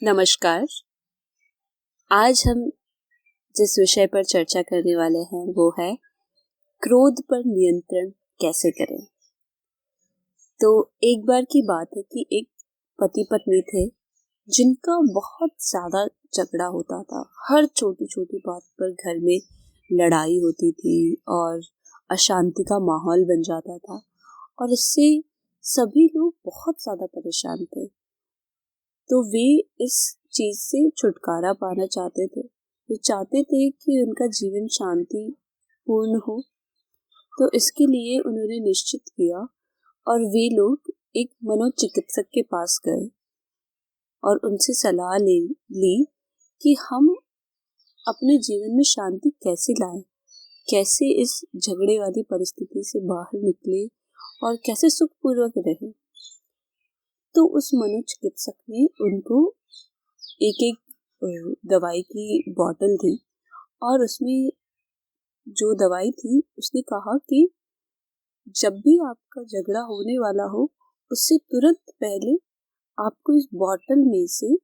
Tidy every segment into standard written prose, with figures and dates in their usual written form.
नमस्कार। आज हम जिस विषय पर चर्चा करने वाले हैं वो है क्रोध पर नियंत्रण कैसे करें। तो एक बार की बात है कि एक पति पत्नी थे जिनका बहुत ज़्यादा झगड़ा होता था। हर छोटी छोटी बात पर घर में लड़ाई होती थी और अशांति का माहौल बन जाता था और इससे सभी लोग बहुत ज़्यादा परेशान थे। तो वे इस चीज से छुटकारा पाना चाहते थे। वे चाहते थे कि उनका जीवन शांति पूर्ण हो। तो इसके लिए उन्होंने निश्चित किया और वे लोग एक मनोचिकित्सक के पास गए और उनसे सलाह ली कि हम अपने जीवन में शांति कैसे लाएं, कैसे इस झगड़े वाली परिस्थिति से बाहर निकले और कैसे सुखपूर्वक रहें। तो उस मनोचिकित्सक ने उनको एक एक दवाई की बोतल दी और उसमें जो दवाई थी उसने कहा कि जब भी आपका झगड़ा होने वाला हो उससे तुरंत पहले आपको इस बोतल में से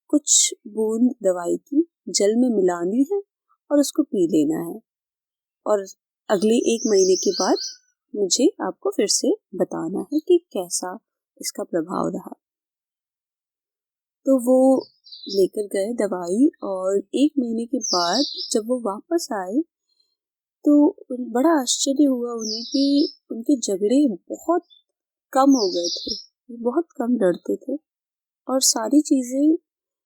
कुछ बूंद दवाई की जल में मिलानी है और उसको पी लेना है और अगले 1 महीने के बाद मुझे आपको फिर से बताना है कि कैसा इसका प्रभाव रहा। तो वो लेकर गए दवाई और 1 महीने के बाद जब वो वापस आए तो बड़ा आश्चर्य हुआ उन्हें कि उनके झगड़े बहुत कम हो गए थे। बहुत कम लड़ते थे और सारी चीजें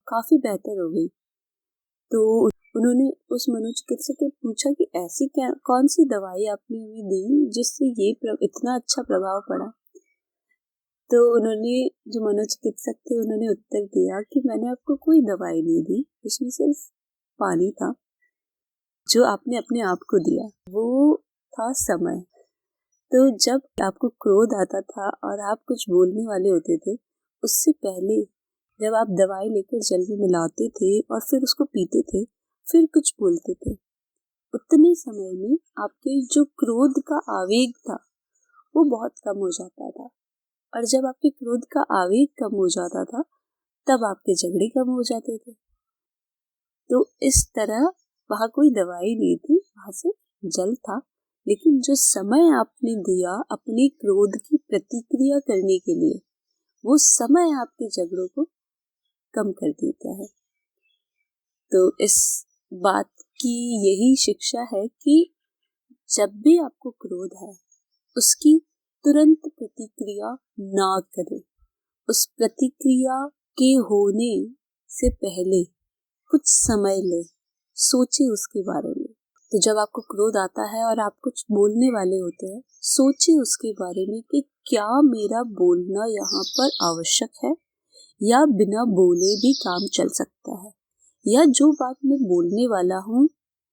काफी बेहतर हो गई। तो उन्होंने उस मनोचिकित्सक से पूछा कि ऐसी कौन सी दवाई आपने हमें दी जिससे ये इतना अच्छा प्रभाव पड़ा। तो उन्होंने जो मनोचिकित्सक थे उन्होंने उत्तर दिया कि मैंने आपको कोई दवाई नहीं दी, उसमें सिर्फ पानी था जो आपने अपने आप को दिया, वो था समय। तो जब आपको क्रोध आता था और आप कुछ बोलने वाले होते थे, उससे पहले जब आप दवाई लेकर जल में मिलाते थे और फिर उसको पीते थे, फिर कुछ बोलते थे, उतने समय में आपके जो क्रोध का आवेग था वो बहुत कम हो जाता था। और जब आपके क्रोध का आवेग कम हो जाता था तब आपके झगड़े कम हो जाते थे। तो इस तरह वहां कोई दवाई नहीं थी, वहां से जल था, लेकिन जो समय आपने दिया अपने क्रोध की प्रतिक्रिया करने के लिए, वो समय आपके झगड़ों को कम कर देता है। तो इस बात की यही शिक्षा है कि जब भी आपको क्रोध है उसकी तुरंत प्रतिक्रिया ना करें। उस प्रतिक्रिया के होने से पहले कुछ समय ले, सोचे उसके बारे में। तो जब आपको क्रोध आता है और आप कुछ बोलने वाले होते हैं, सोचे उसके बारे में कि क्या मेरा बोलना यहाँ पर आवश्यक है या बिना बोले भी काम चल सकता है, या जो बात मैं बोलने वाला हूँ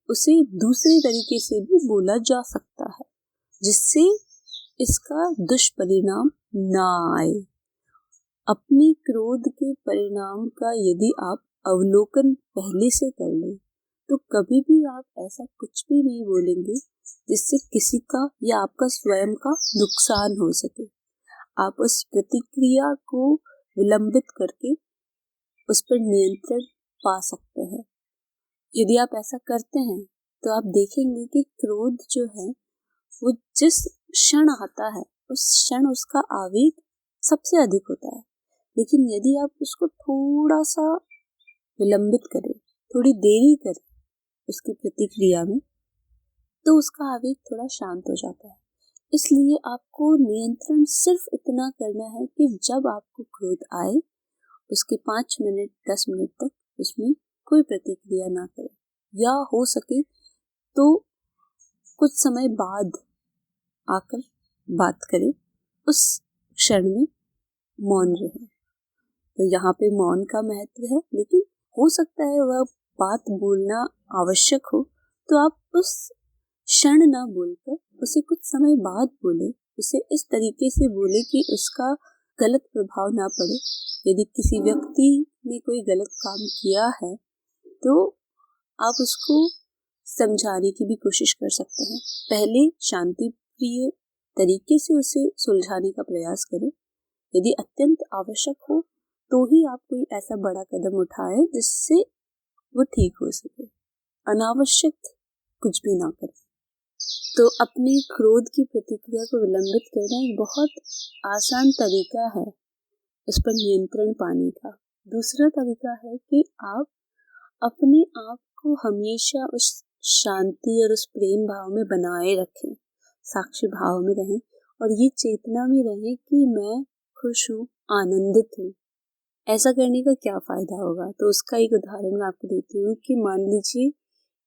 उसे दूसरे तरीके से भी बोला जा सकता है जिससे इसका दुष्परिणाम ना आए। अपने क्रोध के परिणाम का यदि आप अवलोकन पहले से कर लें तो कभी भी आप ऐसा कुछ भी नहीं बोलेंगे जिससे किसी का या आपका स्वयं का नुकसान हो सके। आप उस प्रतिक्रिया को विलंबित करके उस पर नियंत्रण पा सकते हैं। यदि आप ऐसा करते हैं तो आप देखेंगे कि क्रोध जो है वो जिस क्षण आता है उस क्षण उसका आवेग सबसे अधिक होता है, लेकिन यदि आप उसको थोड़ा सा विलंबित करें, थोड़ी देरी करें उसकी प्रतिक्रिया में, तो उसका आवेग थोड़ा शांत हो जाता है। इसलिए आपको नियंत्रण सिर्फ इतना करना है कि जब आपको क्रोध आए उसके 5 मिनट 10 मिनट तक उसमें कोई प्रतिक्रिया ना करें, या हो सके तो कुछ समय बाद आकर बात करें, उस क्षण में मौन रहे। तो यहाँ पे मौन का महत्व है, लेकिन हो सकता है वह बात बोलना आवश्यक हो तो आप उस क्षण ना बोलकर उसे कुछ समय बाद बोले, उसे इस तरीके से बोले कि उसका गलत प्रभाव ना पड़े। यदि किसी व्यक्ति ने कोई गलत काम किया है तो आप उसको समझाने की भी कोशिश कर सकते हैं। पहले शांति प्रिय तरीके से उसे सुलझाने का प्रयास करें। यदि अत्यंत आवश्यक हो तो ही आप कोई ऐसा बड़ा कदम उठाएं जिससे वो ठीक हो सके। अनावश्यक कुछ भी ना करें। तो अपने क्रोध की प्रतिक्रिया को विलंबित करना एक बहुत आसान तरीका है उस पर नियंत्रण पाने का। दूसरा तरीका है कि आप अपने आप को हमेशा उस शांति और उस प्रेम भाव में बनाए रखें, साक्षी भाव में रहें और ये चेतना में रहें कि मैं खुश हूँ, आनंदित हूँ। ऐसा करने का क्या फायदा होगा? तो उसका एक उदाहरण मैं आपको देती हूँ कि मान लीजिए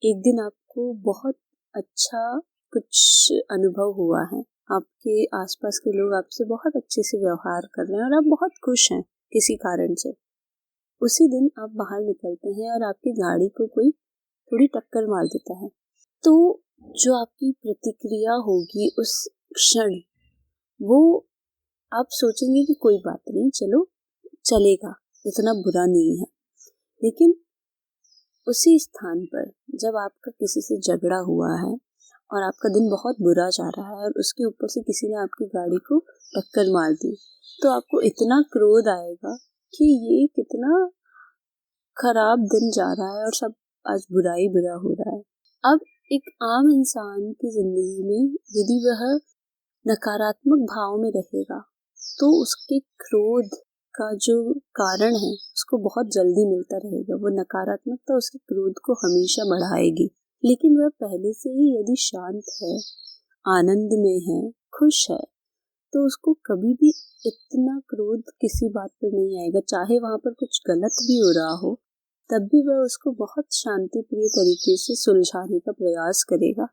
एक दिन आपको बहुत अच्छा कुछ अनुभव हुआ है, आपके आसपास के लोग आपसे बहुत अच्छे से व्यवहार कर रहे हैं और आप बहुत खुश हैं किसी कारण से। उसी दिन आप बाहर निकलते हैं और आपकी गाड़ी को कोई थोड़ी टक्कर मार देता है, तो जो आपकी प्रतिक्रिया होगी उस क्षण, वो आप सोचेंगे कि कोई बात नहीं, चलो चलेगा, इतना बुरा नहीं है। लेकिन उसी स्थान पर जब आपका किसी से झगड़ा हुआ है और आपका दिन बहुत बुरा जा रहा है और उसके ऊपर से किसी ने आपकी गाड़ी को टक्कर मार दी, तो आपको इतना क्रोध आएगा कि ये कितना खराब दिन जा रहा है और सब आज बुरा ही बुरा हो रहा है। अब एक आम इंसान की जिंदगी में यदि वह नकारात्मक भाव में रहेगा तो उसके क्रोध का जो कारण है उसको बहुत जल्दी मिलता रहेगा। वो नकारात्मकता उसके क्रोध को हमेशा बढ़ाएगी। लेकिन वह पहले से ही यदि शांत है, आनंद में है, खुश है, तो उसको कभी भी इतना क्रोध किसी बात पर नहीं आएगा। चाहे वहां पर कुछ गलत भी हो रहा हो, तब भी वह उसको बहुत शांति प्रिय तरीके से सुलझाने का प्रयास करेगा,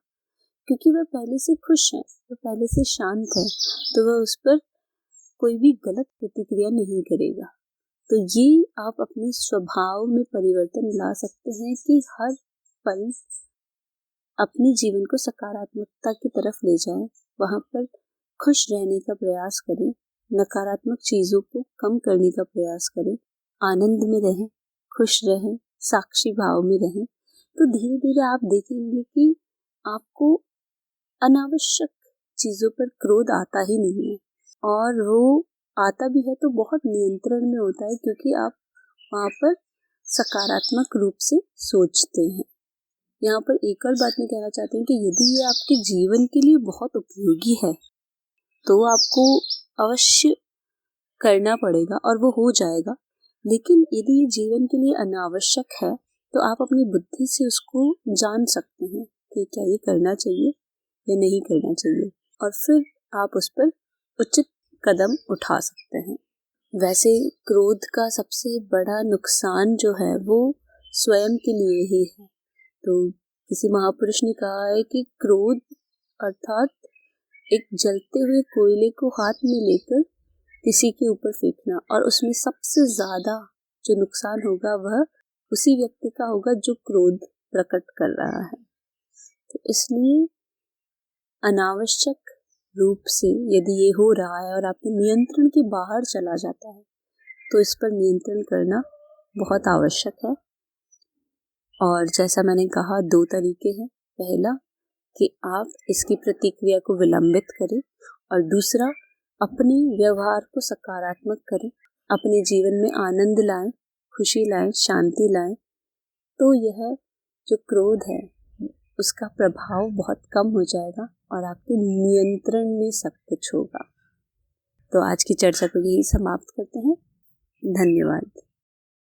क्योंकि वह पहले से खुश है, वह पहले से शांत है, तो वह उस पर कोई भी गलत प्रतिक्रिया नहीं करेगा। तो ये आप अपने स्वभाव में परिवर्तन ला सकते हैं कि हर पल अपने जीवन को सकारात्मकता की तरफ ले जाएं, वहां पर खुश रहने का प्रयास करें, नकारात्मक चीजों को कम करने का प्रयास करें, आनंद में रहें, खुश रहें, साक्षी भाव में रहें। तो धीरे धीरे आप देखेंगे कि आपको अनावश्यक चीजों पर क्रोध आता ही नहीं है, और वो आता भी है तो बहुत नियंत्रण में होता है, क्योंकि आप वहां पर सकारात्मक रूप से सोचते हैं। यहाँ पर एक और बात मैं कहना चाहती हूँ कि यदि ये आपके जीवन के लिए बहुत उपयोगी है तो आपको अवश्य करना पड़ेगा और वो हो जाएगा। लेकिन यदि ये जीवन के लिए अनावश्यक है तो आप अपनी बुद्धि से उसको जान सकते हैं कि क्या ये करना चाहिए या नहीं करना चाहिए, और फिर आप उस पर उचित कदम उठा सकते हैं। वैसे क्रोध का सबसे बड़ा नुकसान जो है वो स्वयं के लिए ही है। तो किसी महापुरुष ने कहा है कि क्रोध अर्थात एक जलते हुए कोयले को हाथ में लेकर किसी के ऊपर फेंकना, और उसमें सबसे ज्यादा जो नुकसान होगा वह उसी व्यक्ति का होगा जो क्रोध प्रकट कर रहा है। तो इसलिए अनावश्यक रूप से यदि ये हो रहा है और आपके नियंत्रण के बाहर चला जाता है तो इस पर नियंत्रण करना बहुत आवश्यक है। और जैसा मैंने कहा, 2 तरीके हैं। पहला कि आप इसकी प्रतिक्रिया को विलंबित करें, और दूसरा अपने व्यवहार को सकारात्मक करें, अपने जीवन में आनंद लाएं, खुशी लाएं, शांति लाएं। तो यह जो क्रोध है उसका प्रभाव बहुत कम हो जाएगा और आपके नियंत्रण में सब कुछ होगा। तो आज की चर्चा को यही समाप्त करते हैं। धन्यवाद।